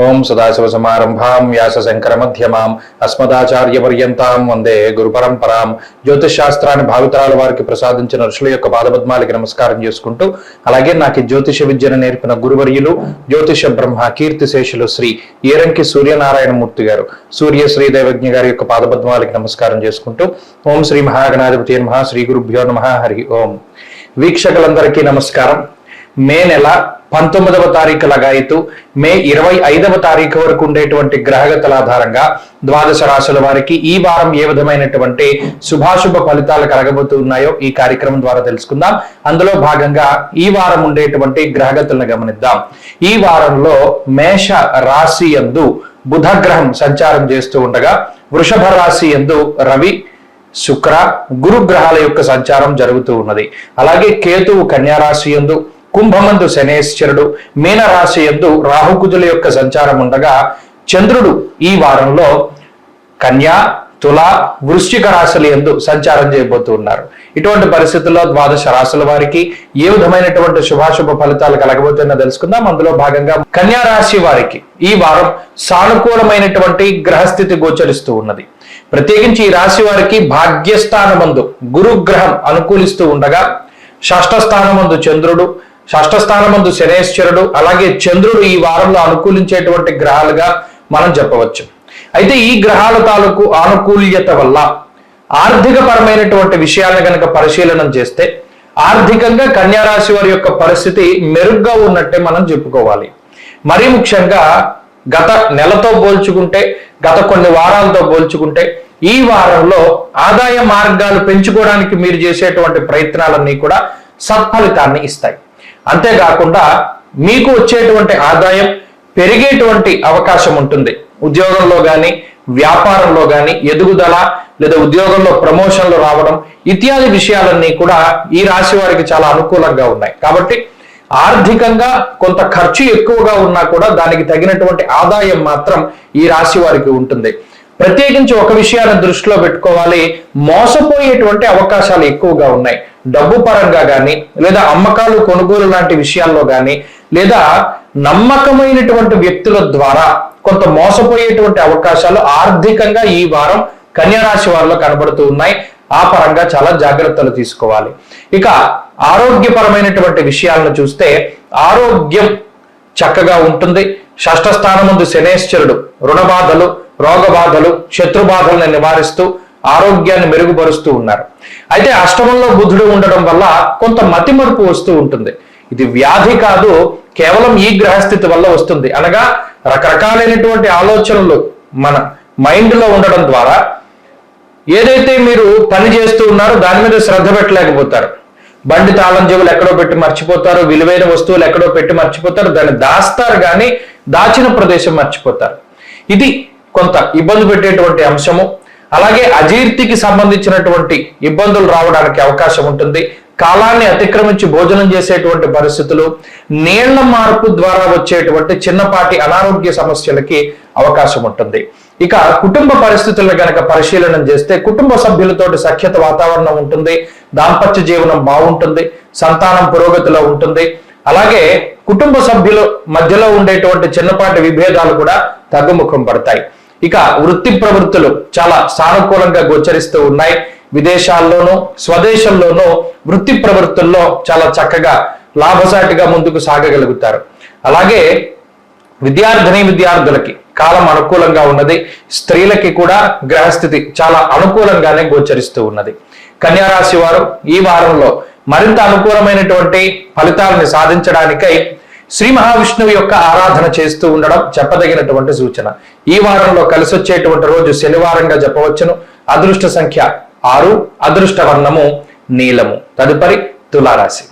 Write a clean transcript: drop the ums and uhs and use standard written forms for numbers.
ఓం సదాశివసమారంభాం వ్యాసశంకరమధ్యమాం అస్మదాచార్యపర్యంతాం వందే గురుపరంపరాం. జ్యోతిష్ శాస్త్రాన్ని భావితరాల వారికి ప్రసాదించిన ఋషుల యొక్క పాదపద్మాలకి నమస్కారం చేసుకుంటూ, అలాగే నాకు జ్యోతిష విద్యను నేర్పిన గురువర్యులు జ్యోతిష బ్రహ్మ కీర్తిశేషులు శ్రీ ఏరంకి సూర్యనారాయణమూర్తి గారు, సూర్య శ్రీ దైవజ్ఞ గారి యొక్క పాదపద్మాలకి నమస్కారం చేసుకుంటూ, ఓం శ్రీ మహాగణాధిపతి నమః, శ్రీ గురుభ్యో నమః, హరి ఓం. వీక్షకులందరికీ నమస్కారం. మే నెల 19వ తారీఖు లగాయితూ మే 25వ తారీఖు వరకు ఉండేటువంటి గ్రహగతుల ఆధారంగా ద్వాదశ రాశుల వారికి ఈ వారం ఏ విధమైనటువంటి శుభాశుభ ఫలితాలు కలగబోతున్నాయో ఈ కార్యక్రమం ద్వారా తెలుసుకుందాం. అందులో భాగంగా ఈ వారం ఉండేటువంటి గ్రహగతులను గమనిద్దాం. ఈ వారంలో మేష రాశి యందు బుధ గ్రహం సంచారం చేస్తూ ఉండగా, వృషభ రాశి యందు రవి, శుక్ర, గురు గ్రహాల యొక్క సంచారం జరుగుతూ ఉన్నది. అలాగే కేతువు కన్యా రాశి యందు, కుంభమందు శనేశ్వరుడు, మీన రాశి యందు రాహుకుజుల యొక్క సంచారం ఉండగా, చంద్రుడు ఈ వారంలో కన్యా, తుల, వృశ్చిక రాశుల యందు సంచారం చేయబోతూ ఉన్నారు. ఇటువంటి పరిస్థితుల్లో ద్వాదశ రాశుల వారికి ఏ విధమైనటువంటి శుభాశుభ ఫలితాలు కలగబోతున్నా తెలుసుకుందాం. అందులో భాగంగా కన్యా రాశి వారికి ఈ వారం సానుకూలమైనటువంటి గ్రహస్థితి గోచరిస్తూ ఉన్నది. ప్రత్యేకించి ఈ రాశి వారికి భాగ్యస్థానమందు గురుగ్రహం అనుకూలిస్తూ ఉండగా, షష్ఠ స్థానమందు చంద్రుడు, షష్ఠ స్థానమందు శనేశ్వరుడు, అలాగే చంద్రుడు ఈ వారంలో అనుకూలించేటువంటి గ్రహాలుగా మనం చెప్పవచ్చు. అయితే ఈ గ్రహాల తాలూకు ఆనుకూల్యత వల్ల ఆర్థిక పరమైనటువంటి విషయాలను కనుక పరిశీలన చేస్తే ఆర్థికంగా కన్యా రాశి వారి యొక్క పరిస్థితి మెరుగ్గా ఉన్నట్టే మనం చెప్పుకోవాలి. మరీ ముఖ్యంగా గత నెలతో పోల్చుకుంటే, గత కొన్ని వారాలతో పోల్చుకుంటే ఈ వారంలో ఆదాయ మార్గాలు పెంచుకోవడానికి మీరు చేసేటువంటి ప్రయత్నాలన్నీ కూడా సత్ఫలితాన్ని ఇస్తాయి. అంతేకాకుండా మీకు వచ్చేటువంటి ఆదాయం పెరిగేటువంటి అవకాశం ఉంటుంది. ఉద్యోగంలో కానీ, వ్యాపారంలో కానీ ఎదుగుదల, లేదా ఉద్యోగంలో ప్రమోషన్లు రావడం ఇత్యాది విషయాలన్నీ కూడా ఈ రాశి వారికి చాలా అనుకూలంగా ఉన్నాయి. కాబట్టి ఆర్థికంగా కొంత ఖర్చు ఎక్కువగా ఉన్నా కూడా దానికి తగినటువంటి ఆదాయం మాత్రం ఈ రాశి వారికి ఉంటుంది. ప్రత్యేకించి ఒక విషయాన్ని దృష్టిలో పెట్టుకోవాలి, మోసపోయేటువంటి అవకాశాలు ఎక్కువగా ఉన్నాయి. డబ్బు పరంగా కానీ, లేదా అమ్మకాలు కొనుగోలు లాంటి విషయాల్లో కానీ, లేదా నమ్మకమైనటువంటి వ్యక్తుల ద్వారా కొంత మోసపోయేటువంటి అవకాశాలు ఆర్థికంగా ఈ వారం కన్యా రాశి వారిలో కనబడుతూ ఉన్నాయి. ఆ పరంగా చాలా జాగ్రత్తలు తీసుకోవాలి. ఇక ఆరోగ్యపరమైనటువంటి విషయాలను చూస్తే ఆరోగ్యం చక్కగా ఉంటుంది. షష్ఠ స్థానమందు శనేశ్వరుడు రుణబాధలు, రోగబాధలు, శత్రుబాధలను నివారిస్తూ ఆరోగ్యాన్ని మెరుగుపరుస్తూ ఉన్నారు. అయితే అష్టమంలో బుధుడు ఉండడం వల్ల కొంత మతిమరుపు వస్తూ ఉంటుంది. ఇది వ్యాధి కాదు, కేవలం ఈ గ్రహస్థితి వల్ల వస్తుంది. అనగా రకరకాలైనటువంటి ఆలోచనలు మన మైండ్ లో ఉండడం ద్వారా ఏదైతే మీరు పని చేస్తూ ఉన్నారో దాని మీద శ్రద్ధ పెట్టలేకపోతారు. బండి తాళం చెవులు ఎక్కడో పెట్టి మర్చిపోతారు, విలువైన వస్తువులు ఎక్కడో పెట్టి మర్చిపోతారు, దాన్ని దాస్తారు కానీ దాచిన ప్రదేశం మర్చిపోతారు. ఇది కొంత ఇబ్బంది పెట్టేటువంటి అంశము. అలాగే అజీర్తికి సంబంధించినటువంటి ఇబ్బందులు రావడానికి అవకాశం ఉంటుంది. కాలాన్ని అతిక్రమించి భోజనం చేసేటువంటి పరిస్థితులు, నీళ్ల మార్పు ద్వారా వచ్చేటువంటి చిన్నపాటి అనారోగ్య సమస్యలకి అవకాశం ఉంటుంది. ఇక కుటుంబ పరిస్థితులను గనక పరిశీలన చేస్తే కుటుంబ సభ్యులతోటి సఖ్యత వాతావరణం ఉంటుంది, దాంపత్య జీవనం బాగుంటుంది, సంతానం పురోగతిలో ఉంటుంది. అలాగే కుటుంబ సభ్యుల మధ్యలో ఉండేటువంటి చిన్నపాటి విభేదాలు కూడా తగ్గుముఖం పడతాయి. ఇక వృత్తి ప్రవృత్తులు చాలా సానుకూలంగా గోచరిస్తూ ఉన్నాయి. విదేశాల్లోనూ స్వదేశంలోనూ వృత్తి ప్రవృత్తుల్లో చాలా చక్కగా లాభసాటిగా ముందుకు సాగగలుగుతారు. అలాగే విద్యార్థులకి కాలం అనుకూలంగా ఉన్నది. స్త్రీలకి కూడా గ్రహస్థితి చాలా అనుకూలంగానే గోచరిస్తూ ఉన్నది. కన్యా రాశి వారు ఈ వారంలో మరింత అనుకూలమైనటువంటి ఫలితాలను సాధించడానికై శ్రీ మహావిష్ణువు యొక్క ఆరాధన చేస్తూ ఉండడం చెప్పదగినటువంటి సూచన. ఈ వారంలో కలిసి వచ్చేటువంటి రోజు శనివారంగా చెప్పవచ్చును. అదృష్ట సంఖ్య 6, అదృష్ట వర్ణము నీలము. తదుపరి తులారాశి.